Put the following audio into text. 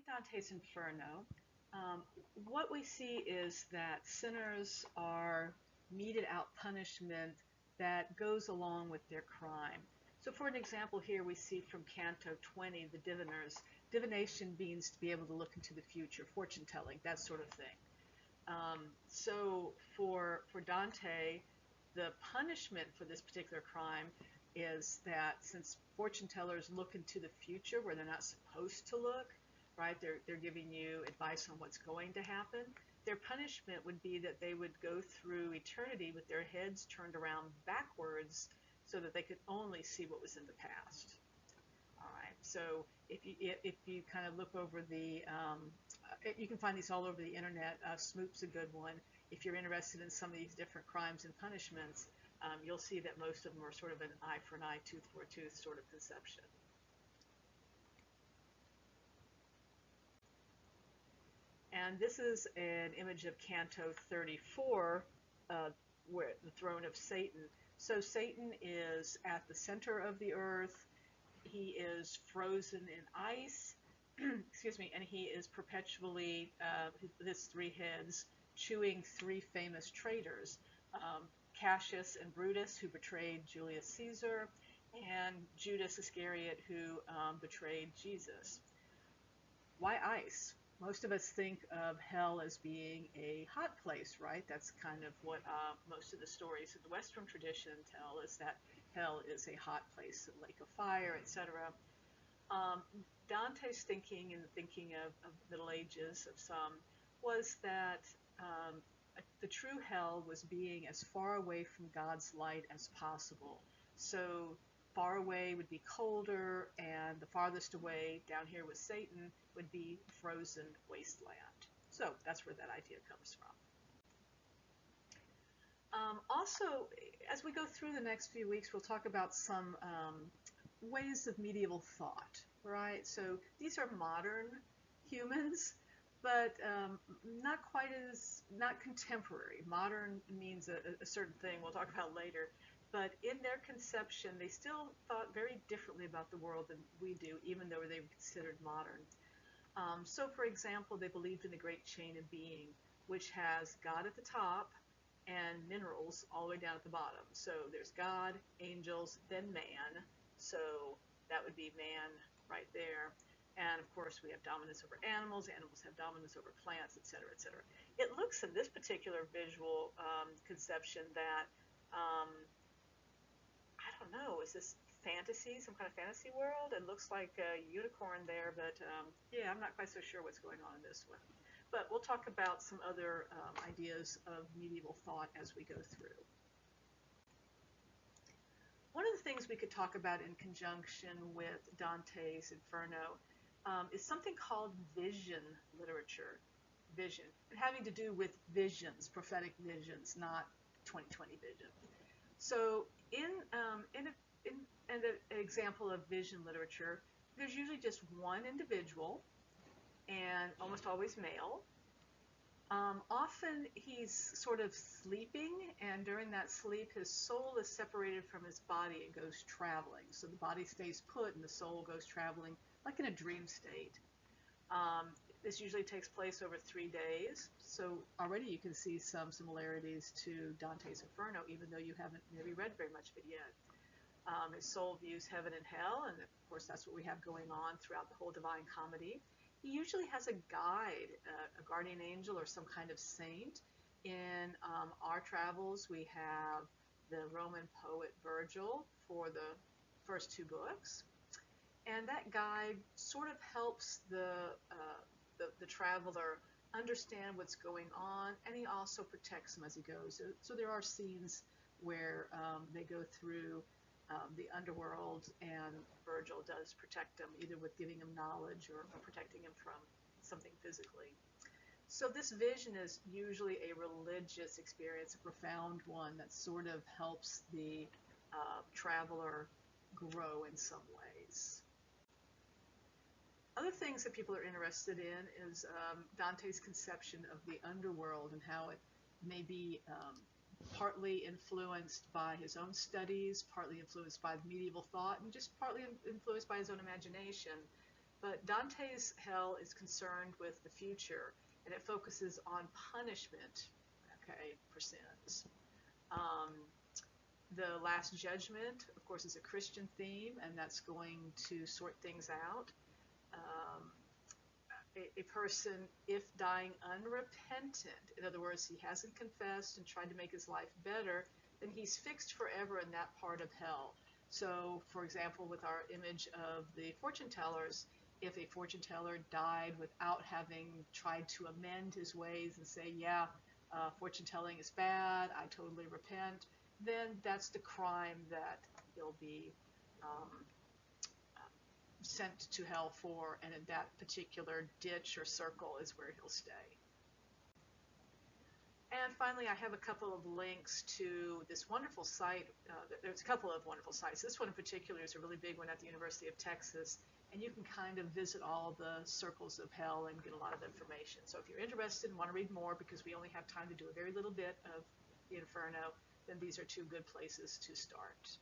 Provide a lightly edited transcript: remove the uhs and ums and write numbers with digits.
Dante's Inferno, what we see is that sinners are meted out punishment that goes along with their crime. So, for an example, here we see from Canto 20, the diviners. Divination means to be able to look into the future, fortune telling, that sort of thing. So for Dante, the punishment for this particular crime is that since fortune tellers look into the future where they're not supposed to look, right? They're giving you advice on what's going to happen. Their punishment would be that they would go through eternity with their heads turned around backwards so that they could only see what was in the past. All right. So if you kind of look over you can find these all over the internet. Smoop's a good one. If you're interested in some of these different crimes and punishments, you'll see that most of them are sort of an eye for an eye, tooth for a tooth sort of conception. And this is an image of Canto 34, where the throne of Satan. So Satan is at the center of the earth. He is frozen in ice, excuse me, and he is perpetually, his three heads, chewing three famous traitors, Cassius and Brutus, who betrayed Julius Caesar, and Judas Iscariot, who betrayed Jesus. Why ice? Most of us think of hell as being a hot place, right? That's kind of what most of the stories of the Western tradition tell, is that hell is a hot place, a lake of fire, etc. Dante's thinking, and the thinking of the Middle Ages of some, was that the true hell was being as far away from God's light as possible. So far away would be colder, and the farthest away, down here with Satan, would be frozen wasteland. So that's where that idea comes from. Also, as we go through the next few weeks, we'll talk about some ways of medieval thought, right? So these are modern humans, but not contemporary. Modern means a certain thing we'll talk about later. But in their conception, they still thought very differently about the world than we do, even though they were considered modern. So, for example, they believed in the great chain of being, which has God at the top and minerals all the way down at the bottom. So there's God, angels, then man. So that would be man right there. And of course, we have dominance over animals. Animals have dominance over plants, etc., etc. It looks in this particular visual conception that I don't know, is this fantasy, some kind of fantasy world? It looks like a unicorn there, but yeah, I'm not quite so sure what's going on in this one. But we'll talk about some other ideas of medieval thought as we go through. One of the things we could talk about in conjunction with Dante's Inferno is something called vision literature. Vision, and having to do with visions, prophetic visions, not 2020 vision. So in an example of vision literature, there's usually just one individual, and almost always male. Often he's sort of sleeping, and during that sleep his soul is separated from his body and goes traveling. So the body stays put and the soul goes traveling like in a dream state. This usually takes place over 3 days, so already you can see some similarities to Dante's Inferno, even though you haven't maybe read very much of it yet. His soul views heaven and hell, and of course that's what we have going on throughout the whole Divine Comedy. He usually has a guide, a guardian angel or some kind of saint. In our travels, we have the Roman poet Virgil for the first 2 books. And that guide sort of helps the traveler understand what's going on, and he also protects them as he goes. So there are scenes where they go through the underworld, and Virgil does protect them, either with giving them knowledge or protecting them from something physically. So this vision is usually a religious experience, a profound one that sort of helps the traveler grow in some ways. Other things that people are interested in is Dante's conception of the underworld and how it may be partly influenced by his own studies, partly influenced by medieval thought, and just partly influenced by his own imagination. But Dante's hell is concerned with the future, and it focuses on punishment, okay, for sins. Um, the Last Judgment, of course, is a Christian theme, and that's going to sort things out. Um, a person, if dying unrepentant, in other words, he hasn't confessed and tried to make his life better, then he's fixed forever in that part of hell. So, for example, with our image of the fortune tellers, if a fortune teller died without having tried to amend his ways and say, yeah, fortune telling is bad, I totally repent, then that's the crime that he'll be um, sent to hell for, and in that particular ditch or circle is where he'll stay. And finally, I have a couple of links to this wonderful site. There's a couple of wonderful sites. This one in particular is a really big one at the University of Texas, and you can kind of visit all the circles of hell and get a lot of information. So if you're interested and want to read more, because we only have time to do a very little bit of the Inferno, then these are two good places to start.